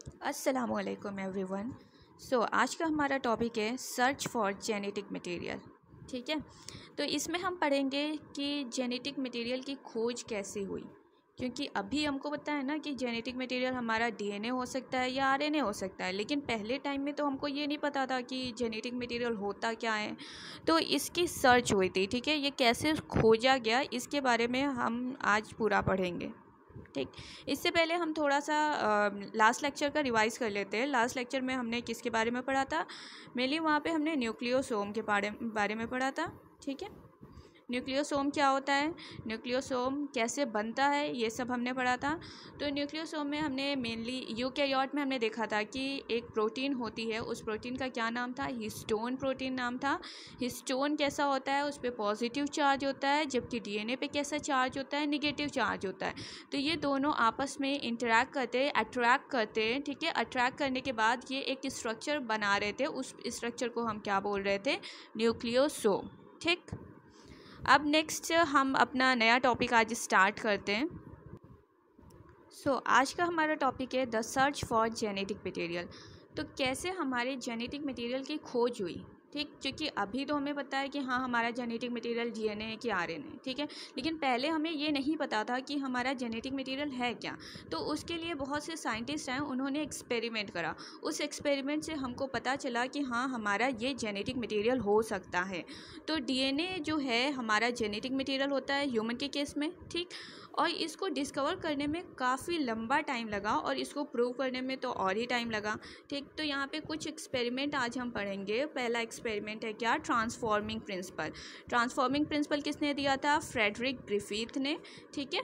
अस्सलामुअलैकुम एवरीवन। आज का हमारा टॉपिक है सर्च फॉर जेनेटिक मटेरियल। ठीक है, तो इसमें हम पढ़ेंगे कि जेनेटिक मटेरियल की खोज कैसे हुई, क्योंकि अभी हमको पता है ना कि जेनेटिक मटेरियल हमारा डीएनए हो सकता है या आरएनए हो सकता है, लेकिन पहले टाइम में तो हमको ये नहीं पता था कि जेनेटिक मटेरियल होता क्या है। तो इसकी सर्च हुई थी। ठीक है, ये कैसे खोजा गया इसके बारे में हम आज पूरा पढ़ेंगे। ठीक, इससे पहले हम थोड़ा सा लास्ट लेक्चर का रिवाइज कर लेते हैं। लास्ट लेक्चर में हमने किसके बारे में पढ़ा था? मेनली वहाँ पे हमने न्यूक्लियोसोम के बारे में पढ़ा था। ठीक है, न्यूक्लियोसोम क्या होता है, न्यूक्लियोसोम कैसे बनता है, ये सब हमने पढ़ा था। तो न्यूक्लियोसोम में हमने मेनली यूकैरियोट में हमने देखा था कि एक प्रोटीन होती है, उस प्रोटीन का क्या नाम था? हिस्टोन प्रोटीन नाम था। हिस्टोन कैसा होता है? उस पर पॉजिटिव चार्ज होता है, जबकि डीएनए पे कैसा चार्ज होता है? निगेटिव चार्ज होता है। तो ये दोनों आपस में इंटरेक्ट करते हैं, अट्रैक्ट करते हैं। ठीक है, अट्रैक्ट करने के बाद ये एक स्ट्रक्चर बना रहे थे, उस स्ट्रक्चर को हम क्या बोल रहे थे? न्यूक्लियोसोम। ठीक, अब नेक्स्ट हम अपना नया टॉपिक आज स्टार्ट करते हैं। आज का हमारा टॉपिक है the search for genetic material. तो कैसे हमारे जेनेटिक मटेरियल की खोज हुई। ठीक, क्योंकि अभी तो हमें पता है कि हाँ हमारा जेनेटिक मटेरियल डीएनए है कि आरएनए है। ठीक है, लेकिन पहले हमें ये नहीं पता था कि हमारा जेनेटिक मटेरियल है क्या। तो उसके लिए बहुत से साइंटिस्ट हैं, उन्होंने एक्सपेरिमेंट करा। उस एक्सपेरिमेंट से हमको पता चला कि हाँ हमारा ये जेनेटिक मटेरियल हो सकता है। तो डीएनए जो है हमारा जेनेटिक मटेरियल होता है ह्यूमन के केस में। ठीक, और इसको डिस्कवर करने में काफ़ी लंबा टाइम लगा और इसको प्रूव करने में तो और ही टाइम लगा। ठीक, तो यहाँ पे कुछ एक्सपेरिमेंट आज हम पढ़ेंगे। पहला एक्सपेरिमेंट है क्या? Transforming principle. ट्रांसफॉर्मिंग प्रिंसिपल किसने दिया था? फ्रेडरिक ग्रिफिथ ने। ठीक है,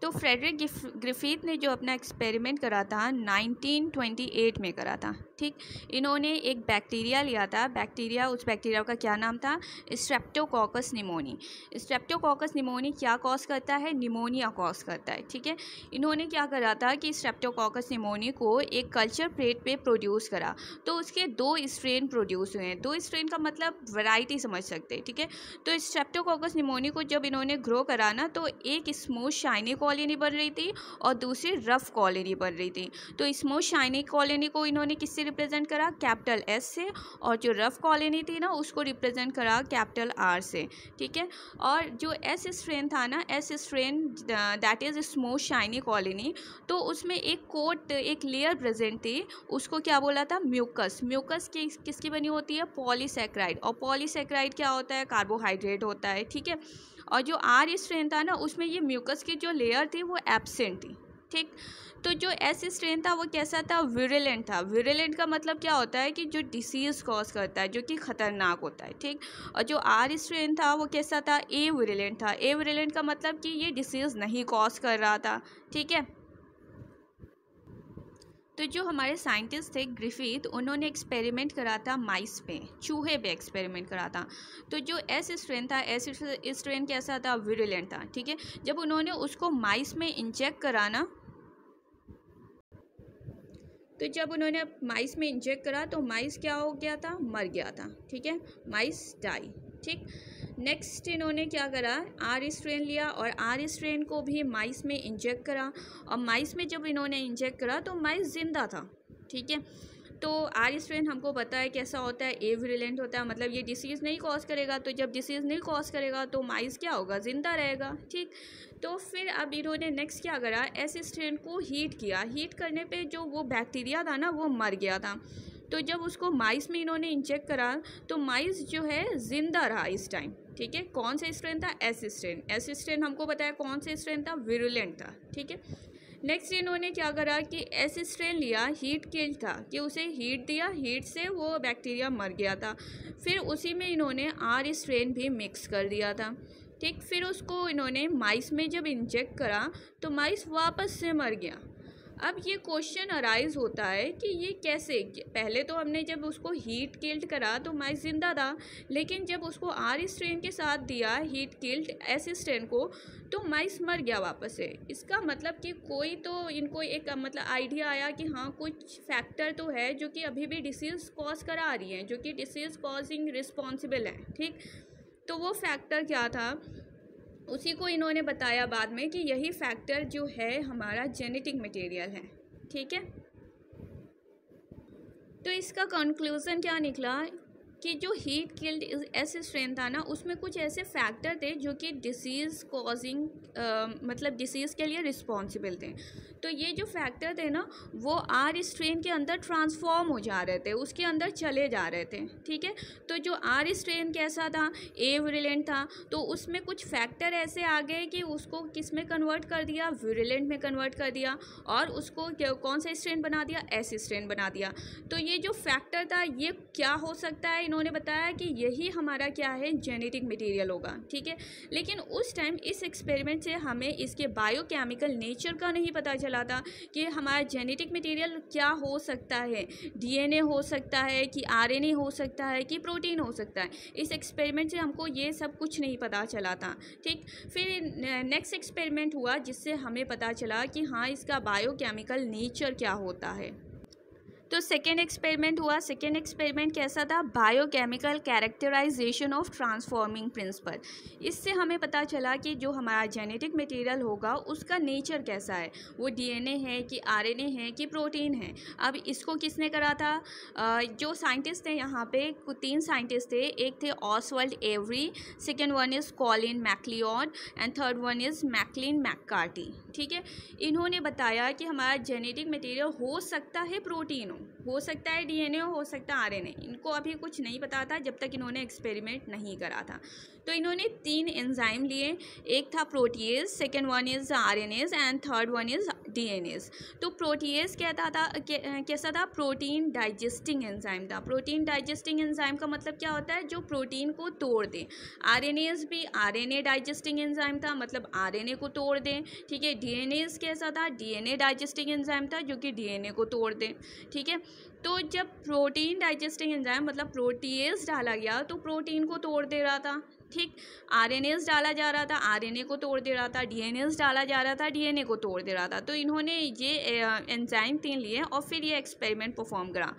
तो फ्रेडरिक ग्रिफिथ ने जो अपना एक्सपेरिमेंट करा था 1928 में करा था। ठीक, इन्होंने एक बैक्टीरिया लिया था। बैक्टीरिया, उस बैक्टीरिया का क्या नाम था? Streptococcus pneumoniae. स्ट्रेप्टोकोकस निमोनी क्या कॉज करता है? निमोनिया कॉज करता है। ठीक है, इन्होंने क्या करा था कि स्ट्रेप्टोकोकस निमोनी को एक कल्चर प्लेट पे प्रोड्यूस करा। तो उसके 2 स्ट्रेन प्रोड्यूस हुए हैं। 2 स्ट्रेन का मतलब वैरायटी समझ सकते हैं। ठीक है, तो स्ट्रेप्टोकोकस निमोनी को जब इन्होंने ग्रो करा ना, तो एक स्मूथ शाइनी कॉलोनी बन रही थी और दूसरी रफ कॉलोनी बन रही थी। तो स्मूथ शाइनी कॉलोनी को इन्होंने किससे रिप्रेजेंट करा? कैपिटल एस से। और जो रफ कॉलोनी थी ना, उसको रिप्रेजेंट करा कैपिटल आर से। ठीक है, और जो एस स्ट्रेन था ना, S strain that is smooth shiny colony, तो उसमें एक कोट, एक लेयर प्रेजेंट थी, उसको क्या बोला था? म्यूकस। म्यूकस किसकी बनी होती है? पॉलीसेक्राइड। और पॉलीसेक्राइड क्या होता है? कार्बोहाइड्रेट होता है। ठीक है, और जो आर स्ट्रेन था ना, उसमें ये म्यूकस की जो लेयर थी वो एब्सेंट थी। ठीक, तो जो एस स्ट्रेन था वो कैसा था? विरुलेंट था। विरुलेंट का मतलब क्या होता है? कि जो डिसीज़ कॉज करता है, जो कि खतरनाक होता है। ठीक, और जो आर स्ट्रेन था वो कैसा था? ए विरुलेंट था। ए विरुलेंट का मतलब कि ये डिसीज़ नहीं कॉज कर रहा था। ठीक है, तो जो हमारे साइंटिस्ट थे ग्रिफिथ, उन्होंने एक्सपेरिमेंट करा था माइस पे, चूहे पे एक्सपेरिमेंट करा था। तो जो एस स्ट्रेन था, एस स्ट्रेन कैसा था? विरुलेंट था। ठीक है, जब उन्होंने उसको माइस में इंजेक्ट करा ना, तो जब उन्होंने माइस में इंजेक्ट करा तो माइस क्या हो गया था? मर गया था। ठीक है, माइस डाई। ठीक, नेक्स्ट इन्होंने क्या करा? आर स्ट्रेन लिया और आर स्ट्रेन को भी माइस में इंजेक्ट करा। और माइस में जब इन्होंने इंजेक्ट करा तो माइस जिंदा था। ठीक है, तो आर स्ट्रेन हमको पता है कैसा होता है? ए विरुलेंट होता है, मतलब ये डिसीज़ नहीं कॉज करेगा। तो जब डिसीज़ नहीं कॉज करेगा तो माइस क्या होगा? जिंदा रहेगा। ठीक, तो फिर अब इन्होंने नेक्स्ट क्या करा? एस स्ट्रेन को हीट किया। हीट करने पे जो वो बैक्टीरिया था ना, वो मर गया था। तो जब उसको माइस में इन्होंने इंजेक्ट करा तो माइस जो है जिंदा रहा इस टाइम। ठीक है, कौन सा स्ट्रेन था? S strain. एस स्ट्रेन हमको पता है कौन सा स्ट्रेन था? विरुलेंट था। ठीक है, नेक्स्ट इन्होंने क्या करा कि एस स्ट्रेन लिया, हीट किल था, कि उसे हीट दिया, हीट से वो बैक्टीरिया मर गया था। फिर उसी में इन्होंने आर स्ट्रेन भी मिक्स कर दिया था। ठीक, फिर उसको इन्होंने माइस में जब इंजेक्ट करा तो माइस वापस से मर गया। अब ये क्वेश्चन अराइज होता है कि ये कैसे? पहले तो हमने जब उसको हीट किल्ड करा तो माइस जिंदा था, लेकिन जब उसको आर स्ट्रेन के साथ दिया हीट किल्ड एस स्ट्रेन को, तो माइस मर गया वापस से। इसका मतलब कि कोई तो इनको एक मतलब आइडिया आया कि हाँ कुछ फैक्टर तो है जो कि अभी भी डिसीज़ कॉज करा रही हैं, जो कि डिसीज़ कॉजिंग रिस्पॉन्सिबल है। ठीक, तो वो फैक्टर क्या था? उसी को इन्होंने बताया बाद में कि यही फैक्टर जो है हमारा जेनेटिक मटेरियल है, ठीक है। तो इसका कंक्लूज़न क्या निकला कि जो हीट किल्ड ऐसे स्ट्रेन था ना, उसमें कुछ ऐसे फैक्टर थे जो कि डिसीज़ कॉजिंग मतलब डिसीज़ के लिए रिस्पॉन्सिबल थे। तो ये जो फैक्टर थे ना, वो आर स्ट्रेन के अंदर ट्रांसफॉर्म हो जा रहे थे, उसके अंदर चले जा रहे थे, ठीक है। तो जो आर स्ट्रेन कैसा था, ए विरुलेंट था, तो उसमें कुछ फैक्टर ऐसे आ गए कि उसको किस में कन्वर्ट कर दिया, विरुलेंट में कन्वर्ट कर दिया, और उसको कौन सा स्ट्रेन बना दिया, एस स्ट्रेन बना दिया। तो ये जो फैक्टर था ये क्या हो सकता है, इन्होंने बताया कि यही हमारा क्या है, जेनेटिक मटेरियल होगा, ठीक है। लेकिन उस टाइम इस एक्सपेरिमेंट से हमें इसके बायोकेमिकल नेचर का नहीं पता चला था कि हमारा जेनेटिक मटेरियल क्या हो सकता है, डीएनए हो सकता है कि आरएनए हो सकता है कि प्रोटीन हो सकता है। इस एक्सपेरिमेंट से हमको ये सब कुछ नहीं पता चला था, ठीक। फिर नेक्स्ट एक्सपेरिमेंट हुआ जिससे हमें पता चला कि हाँ, इसका बायोकेमिकल नेचर क्या होता है। तो सेकेंड एक्सपेरिमेंट हुआ। सेकेंड एक्सपेरिमेंट कैसा था, biochemical characterization of transforming principle. इससे हमें पता चला कि जो हमारा जेनेटिक मटेरियल होगा उसका नेचर कैसा है, वो डीएनए है कि आरएनए है कि प्रोटीन है। अब इसको किसने करा था, जो साइंटिस्ट थे यहाँ पे, 3 साइंटिस्ट थे। एक थे Oswald Avery, second one is Colin MacLeod and third one is Maclyn McCarty, ठीक है। इन्होंने बताया कि हमारा जेनेटिक मटेरियल हो सकता है प्रोटीन हो सकता है डीएनए हो सकता है आरएनए। इनको अभी कुछ नहीं पता था जब तक इन्होंने एक्सपेरिमेंट नहीं करा था। तो इन्होंने 3 एंजाइम लिए, एक था protease, second one is RNase and third one is DNAs. तो प्रोटीएज कहता था कैसा था, प्रोटीन डाइजेस्टिंग एंजाइम था। प्रोटीन डाइजेस्टिंग एंजाइम का मतलब क्या होता है, जो प्रोटीन को तोड़ दे। आरएनएज भी आरएनए डाइजेस्टिंग एंजाइम था, मतलब आरएनए को तोड़ दें, ठीक है। डीएनएज कैसा था, डीएनए डाइजेस्टिंग एंजाइम था जो कि डीएनए को तोड़ दे, ठीक है। तो जब प्रोटीन डाइजेस्टिंग एंजाइम मतलब प्रोटीएज डाला गया तो प्रोटीन को तोड़ दे रहा था, ठीक। आरएनएज डाला जा रहा था, आरएनए को तोड़ दे रहा था। डीएनएज डाला जा रहा था, डीएनए को तोड़ दे रहा था। तो इन्होंने ये एंजाइम 3 लिए और फिर ये एक्सपेरिमेंट परफॉर्म करा।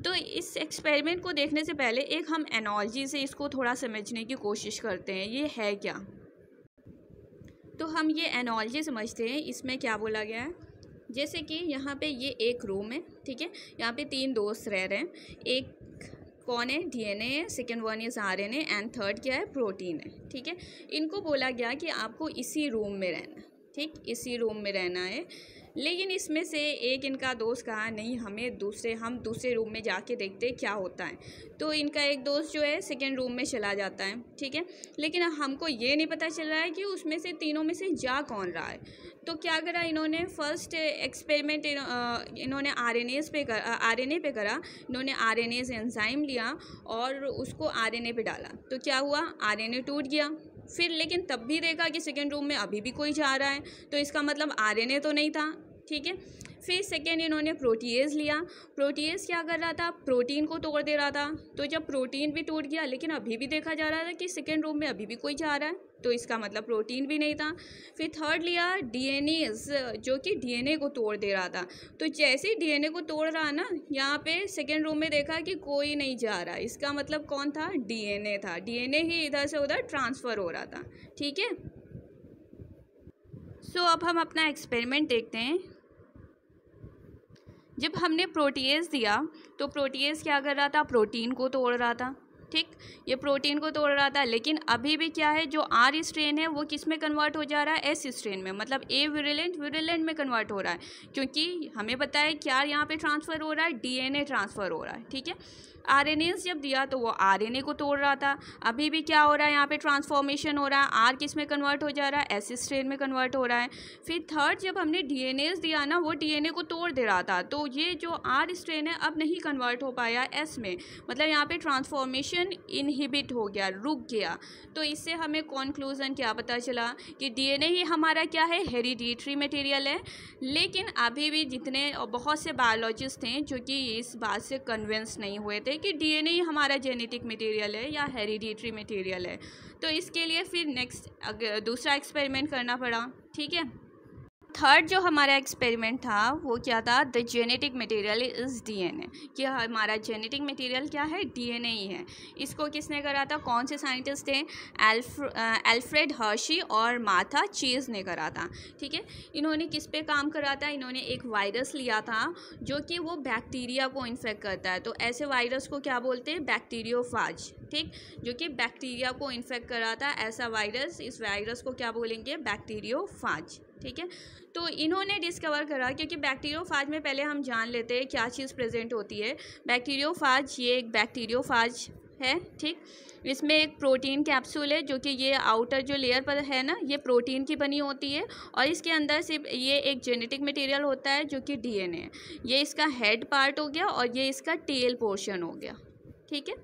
तो इस एक्सपेरिमेंट को देखने से पहले एक हम एनालॉजी से इसको थोड़ा समझने की कोशिश करते हैं, ये है क्या। तो हम ये एनालॉजी समझते हैं, इसमें क्या बोला गया है। जैसे कि यहाँ पे ये एक रूम है, ठीक है। यहाँ पे 3 दोस्त रह रहे हैं। एक कौन है, डीएनए है, second one is RNA and third क्या है, प्रोटीन है, ठीक है। इनको बोला गया कि आपको इसी रूम में रहना, ठीक, इसी रूम में रहना है। लेकिन इसमें से एक इनका दोस्त कहा नहीं, हम दूसरे रूम में जाके देखते क्या होता है। तो इनका एक दोस्त जो है सेकेंड रूम में चला जाता है, ठीक है। लेकिन हमको ये नहीं पता चल रहा है कि उसमें से तीनों में से जा कौन रहा है। तो क्या करा इन्होंने, फर्स्ट एक्सपेरिमेंट इन्होंने आरएनए पे करा। इन्होंने आरएनएज एंजाइम लिया और उसको आरएनए पे डाला। तो क्या हुआ, आरएनए टूट गया। फिर लेकिन तब भी देखा कि सेकेंड रूम में अभी भी कोई जा रहा है, तो इसका मतलब आरएनए तो नहीं था, ठीक है। फिर सेकेंड इन्होंने प्रोटीएज लिया। प्रोटीएज क्या कर रहा था, प्रोटीन को तोड़ दे रहा था। तो जब प्रोटीन भी टूट गया लेकिन अभी भी देखा जा रहा था कि सेकेंड रूम में अभी भी कोई जा रहा है, तो इसका मतलब प्रोटीन भी नहीं था। फिर थर्ड लिया डीएनएज, जो कि डीएनए को तोड़ दे रहा था। तो जैसे ही डीएनए को तोड़ रहा ना, यहाँ पे सेकेंड रूम में देखा कि कोई नहीं जा रहा, इसका मतलब कौन था, डीएनए था। डीएनए ही इधर से उधर ट्रांसफ़र हो रहा था, ठीक है। सो अब हम अपना एक्सपेरिमेंट देखते हैं। जब हमने प्रोटीएज दिया तो प्रोटीएज क्या कर रहा था, प्रोटीन को तोड़ रहा था, ठीक। ये प्रोटीन को तोड़ रहा था, लेकिन अभी भी क्या है, जो आर स्ट्रेन है वो किस में कन्वर्ट हो जा रहा है, एस स्ट्रेन में, मतलब ए विरुलेंट में कन्वर्ट हो रहा है। क्योंकि हमें पता है क्या यहाँ पे ट्रांसफ़र हो रहा है, डीएनए ट्रांसफ़र हो रहा है, ठीक है। आरएनए जब दिया तो वो आरएनए को तोड़ रहा था। अभी भी क्या हो रहा है, यहाँ पे ट्रांसफॉर्मेशन हो रहा है। आर किस में कन्वर्ट हो जा रहा है, एस स्ट्रेन में कन्वर्ट हो रहा है। फिर थर्ड जब हमने डीएनए दिया ना, वो डीएनए को तोड़ दे रहा था। तो ये जो आर स्ट्रेन है अब नहीं कन्वर्ट हो पाया एस में, मतलब यहाँ पे ट्रांसफॉर्मेशन इनहिबिट हो गया, रुक गया। तो इससे हमें कॉन्क्लूज़न क्या पता चला कि डीएनए ही हमारा क्या है, हेरिडिटरी मटेरियल है। लेकिन अभी भी जितने बहुत से बायोलॉजिस्ट हैं जो कि इस बात से कन्विंस नहीं हुए थे कि डीएनए ही हमारा जेनेटिक मटेरियल है या हेरिडिटरी मटेरियल है। तो इसके लिए फिर नेक्स्ट दूसरा एक्सपेरिमेंट करना पड़ा, ठीक है। थर्ड जो हमारा एक्सपेरिमेंट था वो क्या था, the genetic material is DNA, कि हमारा जेनेटिक मटेरियल क्या है, डीएनए ही है। इसको किसने करा था, कौन से साइंटिस्ट थे, एल्फ्रेड हर्शी और मार्था चेज ने करा था। ठीक है, इन्होंने किस पे काम करा था, इन्होंने एक वायरस लिया था जो कि वो बैक्टीरिया को इन्फेक्ट करता है। तो ऐसे वायरस को क्या बोलते हैं, बैक्टीरियोफाज। ठीक, जो कि बैक्टीरिया को इन्फेक्ट कराता है, ऐसा वायरस, इस वायरस को क्या बोलेंगे, बैक्टीरियोफाज। ठीक है, तो इन्होंने डिस्कवर करा, क्योंकि बैक्टीरियोफाज में पहले हम जान लेते हैं क्या चीज़ प्रेजेंट होती है। बैक्टीरियोफाज, ये एक बैक्टीरियोफाज है। ठीक, इसमें एक प्रोटीन कैप्सूल है, जो कि ये आउटर जो लेयर पर है ना, ये प्रोटीन की बनी होती है, और इसके अंदर सिर्फ ये एक जेनेटिक मटेरियल होता है जो कि डीएनए है। ये इसका हेड पार्ट हो गया और ये इसका टेल पोर्शन हो गया। ठीक है,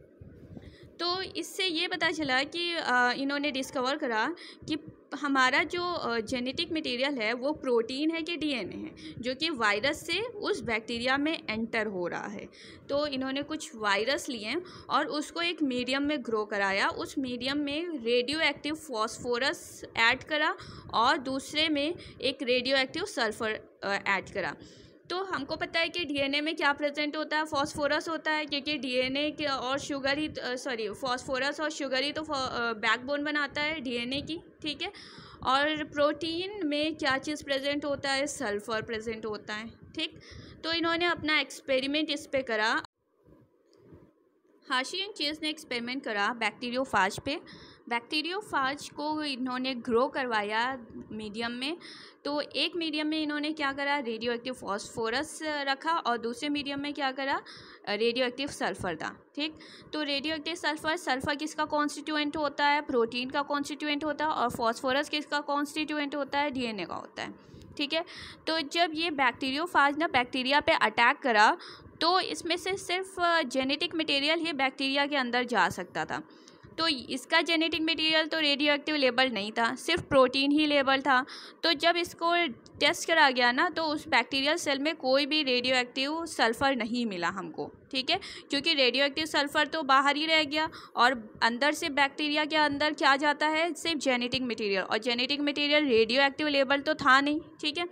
तो इससे ये पता चला कि इन्होंने डिस्कवर करा कि हमारा जो जेनेटिक मटेरियल है वो प्रोटीन है कि डीएनए है, जो कि वायरस से उस बैक्टीरिया में एंटर हो रहा है। तो इन्होंने कुछ वायरस लिए और उसको एक मीडियम में ग्रो कराया, उस मीडियम में रेडियो एक्टिव फॉस्फोरस ऐड करा और दूसरे में एक रेडियो एक्टिव सल्फर ऐड करा। तो हमको पता है कि डीएनए में क्या प्रेजेंट होता है, फॉस्फोरस होता है, क्योंकि डीएनए के और शुगर ही फॉस्फोरस और शुगर ही तो बैकबोन बनाता है डीएनए की। ठीक है, और प्रोटीन में क्या चीज़ प्रेजेंट होता है, सल्फर प्रेजेंट होता है। ठीक, तो इन्होंने अपना एक्सपेरिमेंट इस पे करा। हर्शी एंड चेज ने एक्सपेरिमेंट करा बैक्टीरियोफाज पे। बैक्टीरियोफाज को इन्होंने ग्रो करवाया मीडियम में। तो एक मीडियम में इन्होंने क्या करा, रेडियो एक्टिव फॉस्फोरस रखा और दूसरे मीडियम में क्या करा, रेडियो एक्टिव सल्फ़र था। ठीक, तो रेडियो एक्टिव सल्फ़र किसका कॉन्स्टिट्यूएंट होता है, प्रोटीन का कॉन्स्टिट्यूएंट होता है, और फॉस्फोरस किसका कॉन्स्टिट्यूएंट होता है, डीएनए का होता है। ठीक है, तो जब ये बैक्टीरियोफाज ना बैक्टीरिया पे अटैक करा तो इसमें से सिर्फ जेनेटिक मटेरियल ही बैक्टीरिया के अंदर जा सकता था। तो इसका जेनेटिक मटेरियल तो रेडियो एक्टिव लेबल नहीं था, सिर्फ प्रोटीन ही लेबल था। तो जब इसको टेस्ट करा गया ना, तो उस बैक्टीरियल सेल में कोई भी रेडियो एक्टिव सल्फ़र नहीं मिला हमको। ठीक है, क्योंकि रेडियो एक्टिव सल्फ़र तो बाहर ही रह गया और अंदर से बैक्टीरिया के अंदर क्या जाता है, सिर्फ जेनेटिक मटेरियल, और genetic material radio active label तो था नहीं। ठीक है,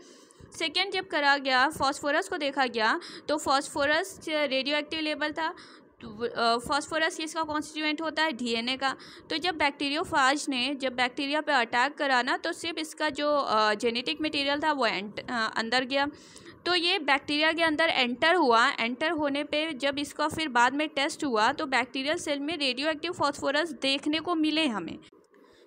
सेकेंड जब करा गया, फॉस्फोरस को देखा गया, तो फॉस्फोरस रेडियो एक्टिव लेबल था। तो फॉस्फोरस किसका कॉन्स्टिट्यूएंट होता है, डीएनए का। तो जब बैक्टीरियोफाज ने जब बैक्टीरिया पे अटैक करा ना, तो सिर्फ इसका जो जेनेटिक मटेरियल था वो अंदर गया। तो ये बैक्टीरिया के अंदर एंटर हुआ। एंटर होने पे जब इसका फिर बाद में टेस्ट हुआ तो बैक्टीरियल सेल में रेडियो एक्टिव फॉस्फोरस देखने को मिले हमें।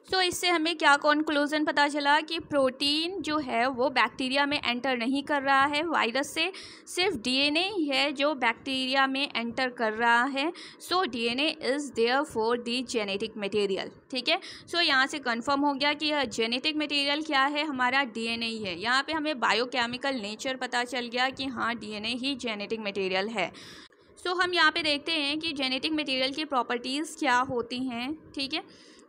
तो इससे हमें क्या कंक्लूजन पता चला कि प्रोटीन जो है वो बैक्टीरिया में एंटर नहीं कर रहा है वायरस से, सिर्फ डीएनए ही है जो बैक्टीरिया में एंटर कर रहा है। So DNA is there for the genetic material. ठीक है, सो यहाँ से कंफर्म हो गया कि जेनेटिक मटेरियल क्या है, हमारा डीएनए ही है। यहाँ पे हमें बायोकेमिकल नेचर पता चल गया कि हाँ, डीएनए ही जेनेटिक मटेरियल है। सो हम यहाँ पे देखते हैं कि जेनेटिक मटेरियल की प्रॉपर्टीज़ क्या होती हैं। ठीक है,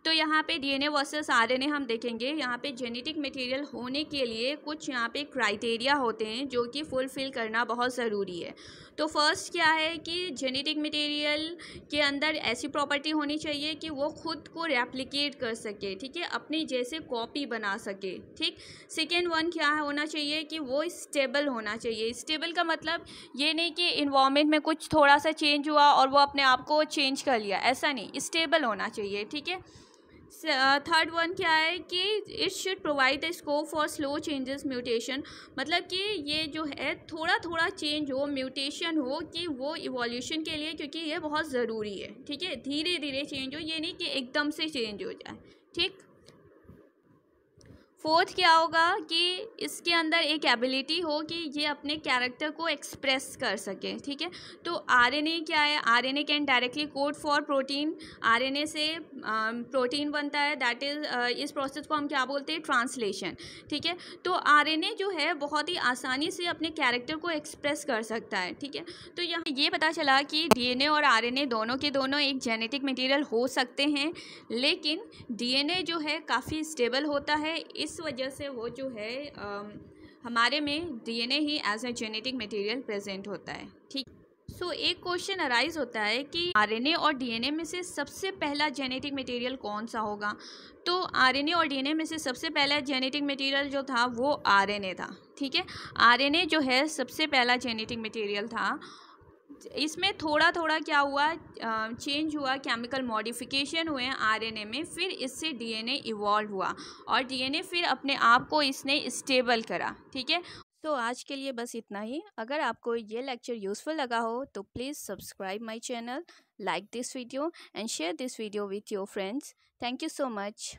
तो यहाँ पे डीएनए वर्सेस आरएनए हम देखेंगे। यहाँ पे जेनेटिक मटेरियल होने के लिए कुछ यहाँ पे क्राइटेरिया होते हैं जो कि फुलफ़िल करना बहुत ज़रूरी है। तो फर्स्ट क्या है कि जेनेटिक मटेरियल के अंदर ऐसी प्रॉपर्टी होनी चाहिए कि वो खुद को रेप्लिकेट कर सके। ठीक है, अपनी जैसे कॉपी बना सके। ठीक, सेकेंड वन क्या होना चाहिए कि वो स्टेबल होना चाहिए। स्टेबल का मतलब ये नहीं कि इन्वायरमेंट में कुछ थोड़ा सा चेंज हुआ और वो अपने आप को चेंज कर लिया, ऐसा नहीं, स्टेबल होना चाहिए। ठीक है, थर्ड वन क्या है कि it should provide the scope for slow changes mutation, मतलब कि ये जो है थोड़ा थोड़ा चेंज हो, म्यूटेशन हो, कि वो इवोल्यूशन के लिए, क्योंकि ये बहुत ज़रूरी है। ठीक है, धीरे धीरे चेंज हो, ये नहीं कि एकदम से चेंज हो जाए। ठीक, फोर्थ क्या होगा कि इसके अंदर एक एबिलिटी हो कि ये अपने कैरेक्टर को एक्सप्रेस कर सके। ठीक है, तो आरएनए क्या है, RNA can directly code for protein. RNA से प्रोटीन बनता है, दैट इज़ इस प्रोसेस को हम क्या बोलते हैं, ट्रांसलेशन। ठीक है, तो आरएनए जो है बहुत ही आसानी से अपने कैरेक्टर को एक्सप्रेस कर सकता है। ठीक है, तो यहाँ ये पता चला कि डीएनए और आरएनए दोनों के दोनों एक जेनेटिक मटेरियल हो सकते हैं, लेकिन डीएनए जो है काफ़ी स्टेबल होता है, इस वजह से वो जो है हमारे में डीएनए ही as a genetic material present होता है। ठीक, एक क्वेश्चन अराइज होता है कि आरएनए और डीएनए में से सबसे पहला जेनेटिक मटेरियल कौन सा होगा। तो आरएनए और डीएनए में से सबसे पहला जेनेटिक मटेरियल जो था वो आरएनए था। ठीक है, आरएनए जो है सबसे पहला जेनेटिक मटेरियल था। इसमें थोड़ा थोड़ा क्या हुआ, चेंज हुआ, केमिकल मॉडिफिकेशन हुए आरएनए में, फिर इससे डीएनए इवॉल्व हुआ और डीएनए फिर अपने आप को इसने स्टेबल करा। ठीक है, तो आज के लिए बस इतना ही। अगर आपको ये लेक्चर यूज़फुल लगा हो तो please subscribe my channel, like this video and share this video with your friends. Thank you so much.